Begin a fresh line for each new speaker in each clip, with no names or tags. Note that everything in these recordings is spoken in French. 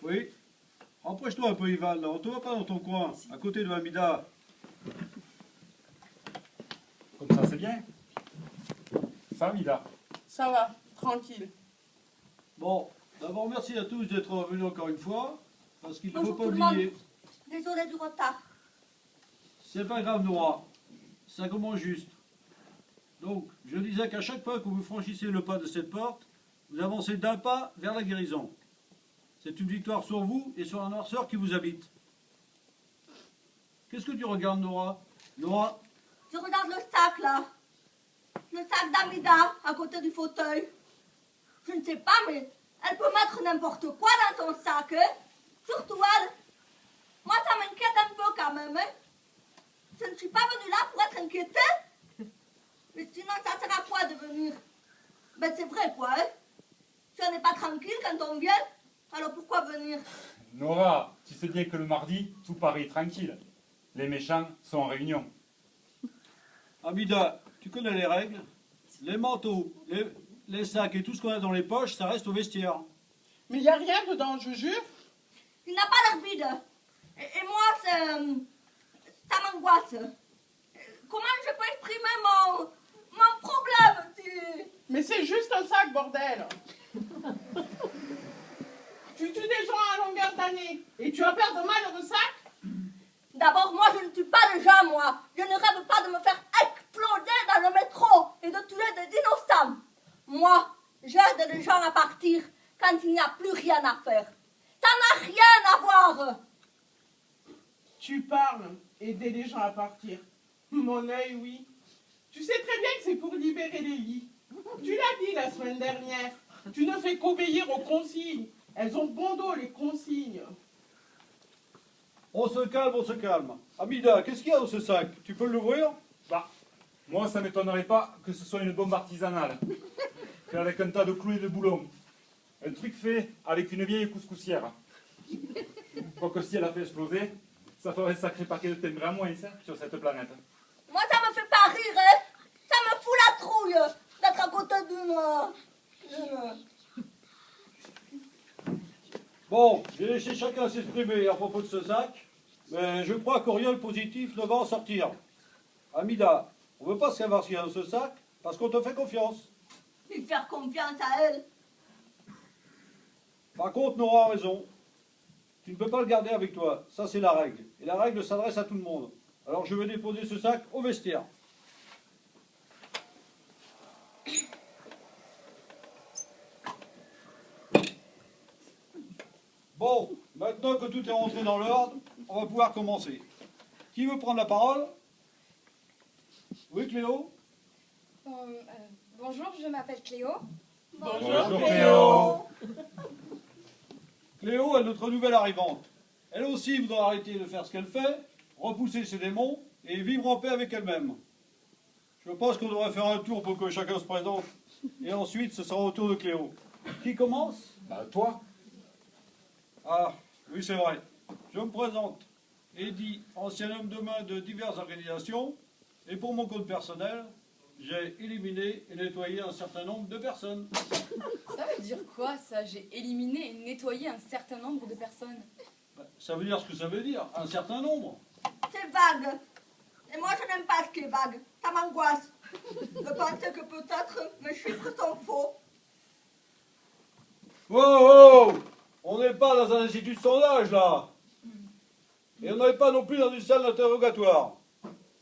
Oui. Rapproche-toi un peu, Ivan, là. On te voit pas dans ton coin, à côté de Hamida.
Comme ça, c'est bien. Ça, Mida.
Ça va, tranquille.
Bon, d'abord, merci à tous d'être venus encore une fois, parce qu'il ne faut
Bonjour
pas
tout le monde.
oublier.
Désolée du retard.
C'est pas grave, Nora. Ça commence juste. Donc, je disais qu'à chaque fois que vous franchissez le pas de cette porte, vous avancez d'un pas vers la guérison. C'est une victoire sur vous et sur la noirceur qui vous habite. Qu'est-ce que tu regardes, Nora? Nora?
Je regarde le sac là. Le sac d'Amida à côté du fauteuil. Je ne sais pas, mais elle peut mettre n'importe quoi dans son sac. Hein? Surtout elle. Moi, ça m'inquiète un peu quand même. Hein? Je ne suis pas venue là pour être inquiétée. Mais sinon, ça sert à quoi de venir? Ben, c'est vrai quoi. Hein? Si on n'est pas tranquille quand on vient, alors pourquoi venir?
Nora, tu sais bien que le mardi, tout paraît tranquille. Les méchants sont en réunion.
Hamida, tu connais les règles? Les manteaux, les sacs et tout ce qu'on a dans les poches, ça reste au vestiaire.
Mais il n'y a rien dedans, je jure.
Il n'a pas l'air vide. Et moi, ça m'angoisse. Comment je peux exprimer mon problème
Mais c'est juste un sac, bordel. Tu tues des gens à longueur d'année et tu as peur de malheureux sacs?
D'abord, moi, je ne tue pas les gens, moi. Je ne rêve pas de me faire exploser dans le métro et de tuer des innocents. Moi, j'aide les gens à partir quand il n'y a plus rien à faire. Ça n'a rien à voir.
Tu parles, aider les gens à partir. Mon œil, oui. Tu sais très bien que c'est pour libérer les lits. Tu l'as dit la semaine dernière. Tu ne fais qu'obéir aux consignes. Elles ont bon dos, les consignes.
On se calme, on se calme. Hamida, qu'est-ce qu'il y a dans ce sac? Tu peux l'ouvrir?
Bah, moi, ça m'étonnerait pas que ce soit une bombe artisanale. Fait avec un tas de clous et de boulons. Un truc fait avec une vieille couscoussière. Quoique si elle a fait exploser, ça ferait un sacré paquet de timbrés à moins ça, sur cette planète.
Moi, ça me fait pas rire, hein. Ça me fout la trouille d'être à côté d'une...
Bon, j'ai laissé chacun s'exprimer à propos de ce sac, mais je crois qu'au rien de positif ne va en sortir. Hamida, on ne veut pas savoir ce qu'il y a dans ce sac, parce qu'on te fait confiance.
Lui faire confiance à elle.
Par contre, Nora a raison. Tu ne peux pas le garder avec toi. Ça, c'est la règle. Et la règle s'adresse à tout le monde. Alors, je vais déposer ce sac au vestiaire. Bon, maintenant que tout est rentré dans l'ordre, on va pouvoir commencer. Qui veut prendre la parole? Oui, Cléo?
Bonjour, je m'appelle Cléo.
Bonjour, Cléo.
Cléo est notre nouvelle arrivante. Elle aussi voudra arrêter de faire ce qu'elle fait, repousser ses démons et vivre en paix avec elle-même. Je pense qu'on devrait faire un tour pour que chacun se présente. Et ensuite, ce sera au tour de Cléo. Qui commence?
Bah, toi.
Ah, oui, c'est vrai. Je me présente. Eddy, ancien homme de main de diverses organisations. Et pour mon compte personnel, j'ai éliminé et nettoyé un certain nombre de personnes.
Ça veut dire quoi, ça? J'ai éliminé et nettoyé un certain nombre de personnes.
Ça veut dire ce que ça veut dire, un certain nombre.
C'est vague. Et moi, je n'aime pas ce qui est vague. Ça m'angoisse. Je pensais que peut-être mes chiffres sont faux.
Wow, wow. On n'est pas dans un institut de sondage, là. Et on n'est pas non plus dans une salle d'interrogatoire.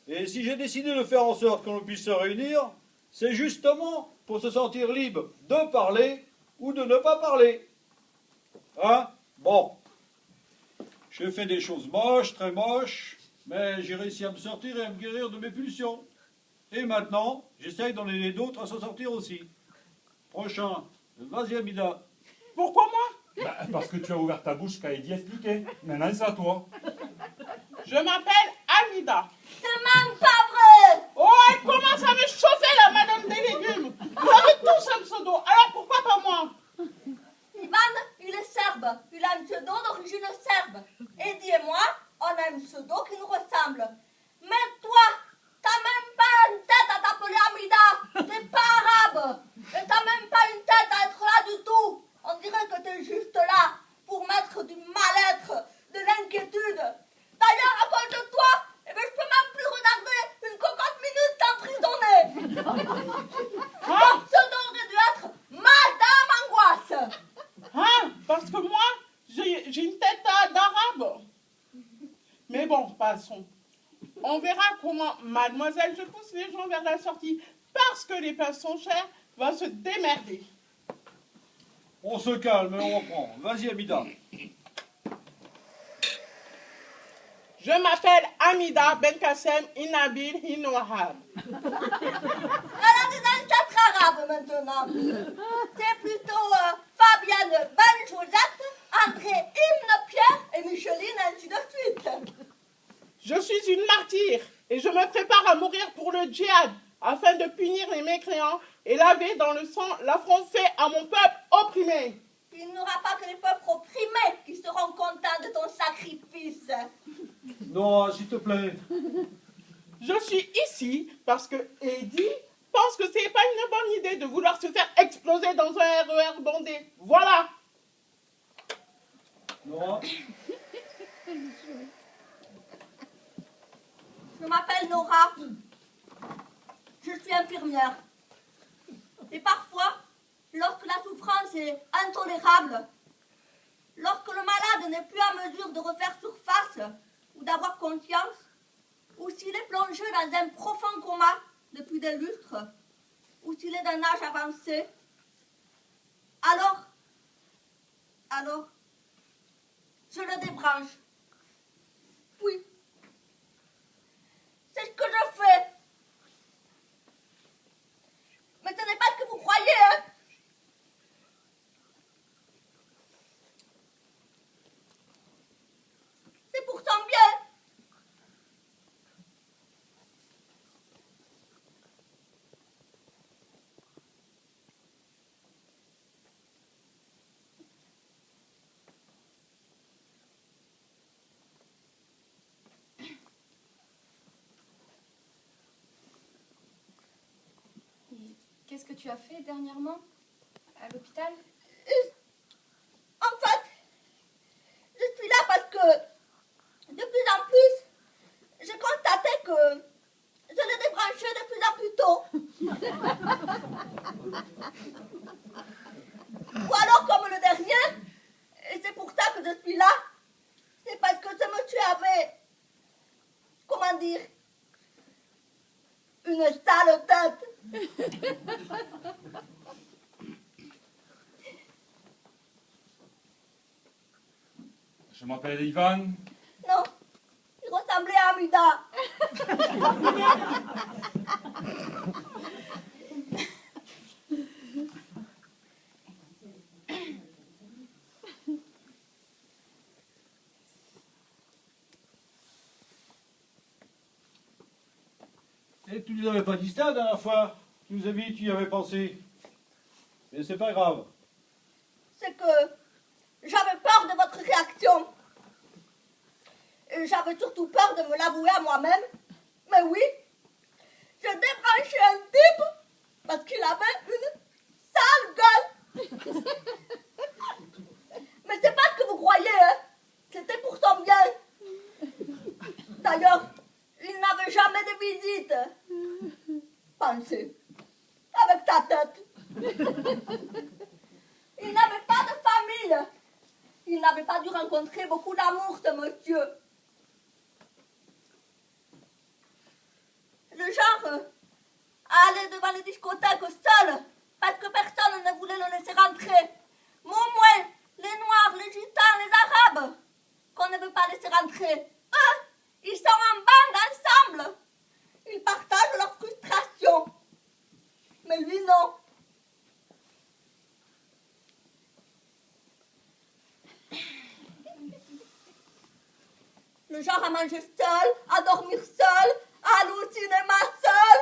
Et si j'ai décidé de faire en sorte qu'on puisse se réunir, c'est justement pour se sentir libre de parler ou de ne pas parler. Hein? Bon. J'ai fait des choses moches, très moches, mais j'ai réussi à me sortir et à me guérir de mes pulsions. Et maintenant, j'essaye d'en aider d'autres à s'en sortir aussi. Prochain, vas-y Hamida.
Pourquoi moi?
Bah, parce que tu as ouvert ta bouche quand Eddie expliquait. Maintenant, c'est à toi.
Je m'appelle Amida.
C'est même pas vrai!
Oh, elle commence à me chauffer, la madame des légumes. Vous avez tous un pseudo, alors pourquoi pas moi?
Ivan, il est serbe. Il a un pseudo d'origine serbe. Eddie et moi, on a un pseudo qui nous ressemble. Mais toi, t'as même pas une tête à t'appeler Amida. T'es pas arabe. Et t'as même pas une tête à être là du tout. On dirait que t'es juste là pour mettre du
Parce que moi, j'ai une tête d'arabe. Mais bon, passons. On verra comment mademoiselle, je pousse les gens vers la sortie. Parce que les places sont chères, va se démerder.
On se calme et on reprend. Vas-y, Amida.
Je m'appelle Amida Benkassem Inabil Hinouahab.
Alors, c'est dans le théâtre arabe maintenant. C'est plutôt Fabienne Ben Josette, André Hymne Pierre et Micheline, ainsi de suite.
Je suis une martyre et je me prépare à mourir pour le djihad afin de punir les mécréants et laver dans le sang l'affront fait à mon peuple opprimé.
Il n'y aura pas que les peuples opprimés qui seront contents de ton sacrifice.
Nora, s'il te plaît.
Je suis ici parce que Eddie pense que c'est pas une bonne idée de vouloir se faire exploser dans un RER bondé. Voilà.
Nora.
Je m'appelle Nora. Je suis infirmière. Et parfois, lorsque la souffrance est intolérable, lorsque le malade n'est plus en mesure de refaire surface ou d'avoir conscience, ou s'il est plongé dans un profond coma depuis des lustres, ou s'il est d'un âge avancé, alors, je le débranche. Oui. C'est ce que je fais. Mais ce n'est pas ce que vous croyez, hein. C'est pour son bien.
Qu'est-ce que tu as fait dernièrement à l'hôpital?
En fait, je suis là parce que de plus en plus, j'ai constaté que je le débranchais de plus en plus tôt. Ou alors comme le dernier, et c'est pour ça que je suis là, c'est parce que ce monsieur avait, comment dire, une sale tête.
Je m'appelle Ivan.
Non, il ressemblait à Amida.
Et tu nous avais pas dit ça la dernière fois. Tu nous avais dit que tu y avais pensé. Mais c'est pas grave.
C'est que j'avais peur de votre réaction. Et j'avais surtout peur de me l'avouer à moi-même. Mais oui, j'ai débranché un type parce qu'il avait une sale gueule. Mais c'est pas ce que vous croyez, hein. C'était pour son bien. D'ailleurs, il n'avait jamais de visite. Pensez, avec ta tête. Il n'avait pas de famille. Il n'avait pas dû rencontrer beaucoup d'amour, ce monsieur. Le genre à aller devant les discothèques seul parce que personne ne voulait le laisser rentrer. Mais au moins, les Noirs, les Gitans, les Arabes, qu'on ne veut pas laisser rentrer, eux, ils sont en bande ensemble. Ils partagent leur frustration. Mais lui, non. Le genre à manger seul, à dormir seul, à aller au cinéma seul.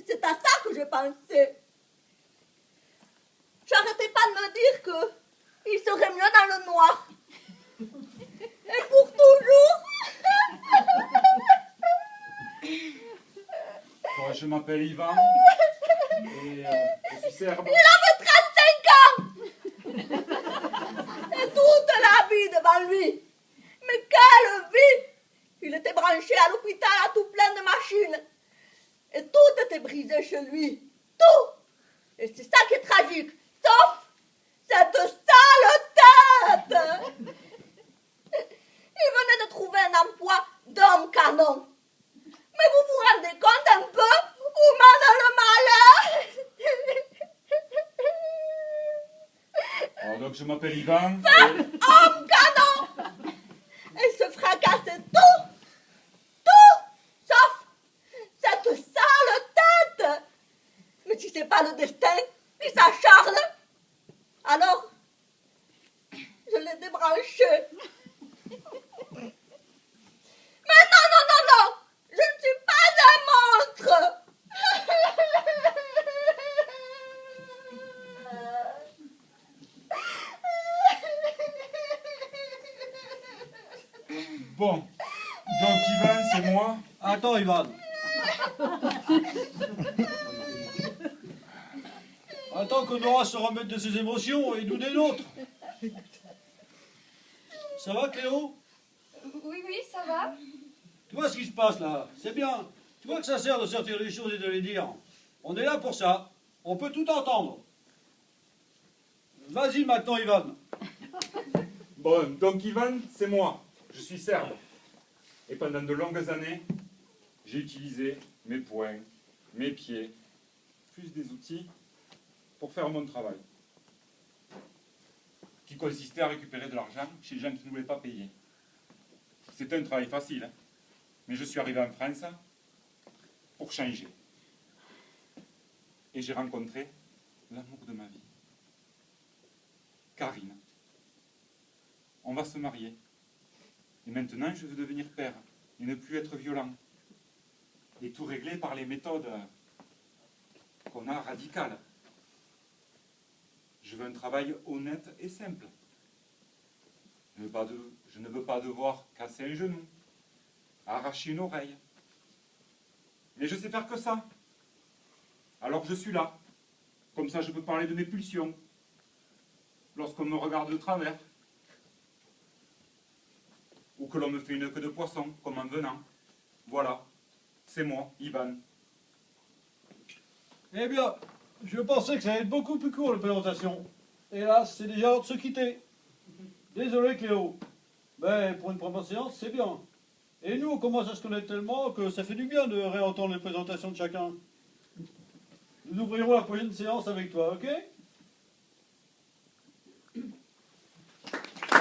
C'est à ça que j'ai pensé. J'arrêtais pas de me dire que il serait mieux dans le noir. Et pour toujours.
Moi, je m'appelle Ivan. Et je suis serbe.
Il avait 35 ans. Et toute la vie devant lui. Mais quelle vie! Il était branché à l'hôpital à tout plein de machines. Et tout était brisé chez lui. Tout! Et c'est ça qui est tragique. Sauf cette sale
je m'appelle Ivan.
En canon! Elle se fracasse tout, sauf cette sale tête. Mais si c'est pas le destin qui s'acharne, alors je l'ai débranché. Mais non, je ne suis pas un monstre.
Bon, donc Ivan, c'est moi.
Attends, Ivan. Attends que Nora se remette de ses émotions et nous des nôtres. Ça va, Cléo?
Oui, oui, ça va.
Tu vois ce qui se passe là? C'est bien. Tu vois que ça sert de sortir les choses et de les dire. On est là pour ça. On peut tout entendre. Vas-y maintenant, Ivan.
Bon, donc Ivan, c'est moi. Je suis serbe. Et pendant de longues années, j'ai utilisé mes poings, mes pieds, plus des outils pour faire mon travail. Qui consistait à récupérer de l'argent chez les gens qui ne voulaient pas payer. C'était un travail facile, hein. Mais je suis arrivé en France pour changer. Et j'ai rencontré l'amour de ma vie. Karine. On va se marier. Et maintenant, je veux devenir père et ne plus être violent. Et tout régler par les méthodes qu'on a radicales. Je veux un travail honnête et simple. Je ne veux pas devoir casser un genou, arracher une oreille. Mais je sais faire que ça. Alors je suis là. Comme ça, je peux parler de mes pulsions. Lorsqu'on me regarde de travers. Ou que l'on me fait une queue de poisson, comme en venant. Voilà. C'est moi, Ivan.
Eh bien, je pensais que ça allait être beaucoup plus court, la présentation. Hélas, c'est déjà l'heure de se quitter. Désolé, Cléo. Mais pour une première séance, c'est bien. Et nous, on commence à se connaître tellement que ça fait du bien de réentendre les présentations de chacun. Nous ouvrirons la prochaine séance avec toi, ok?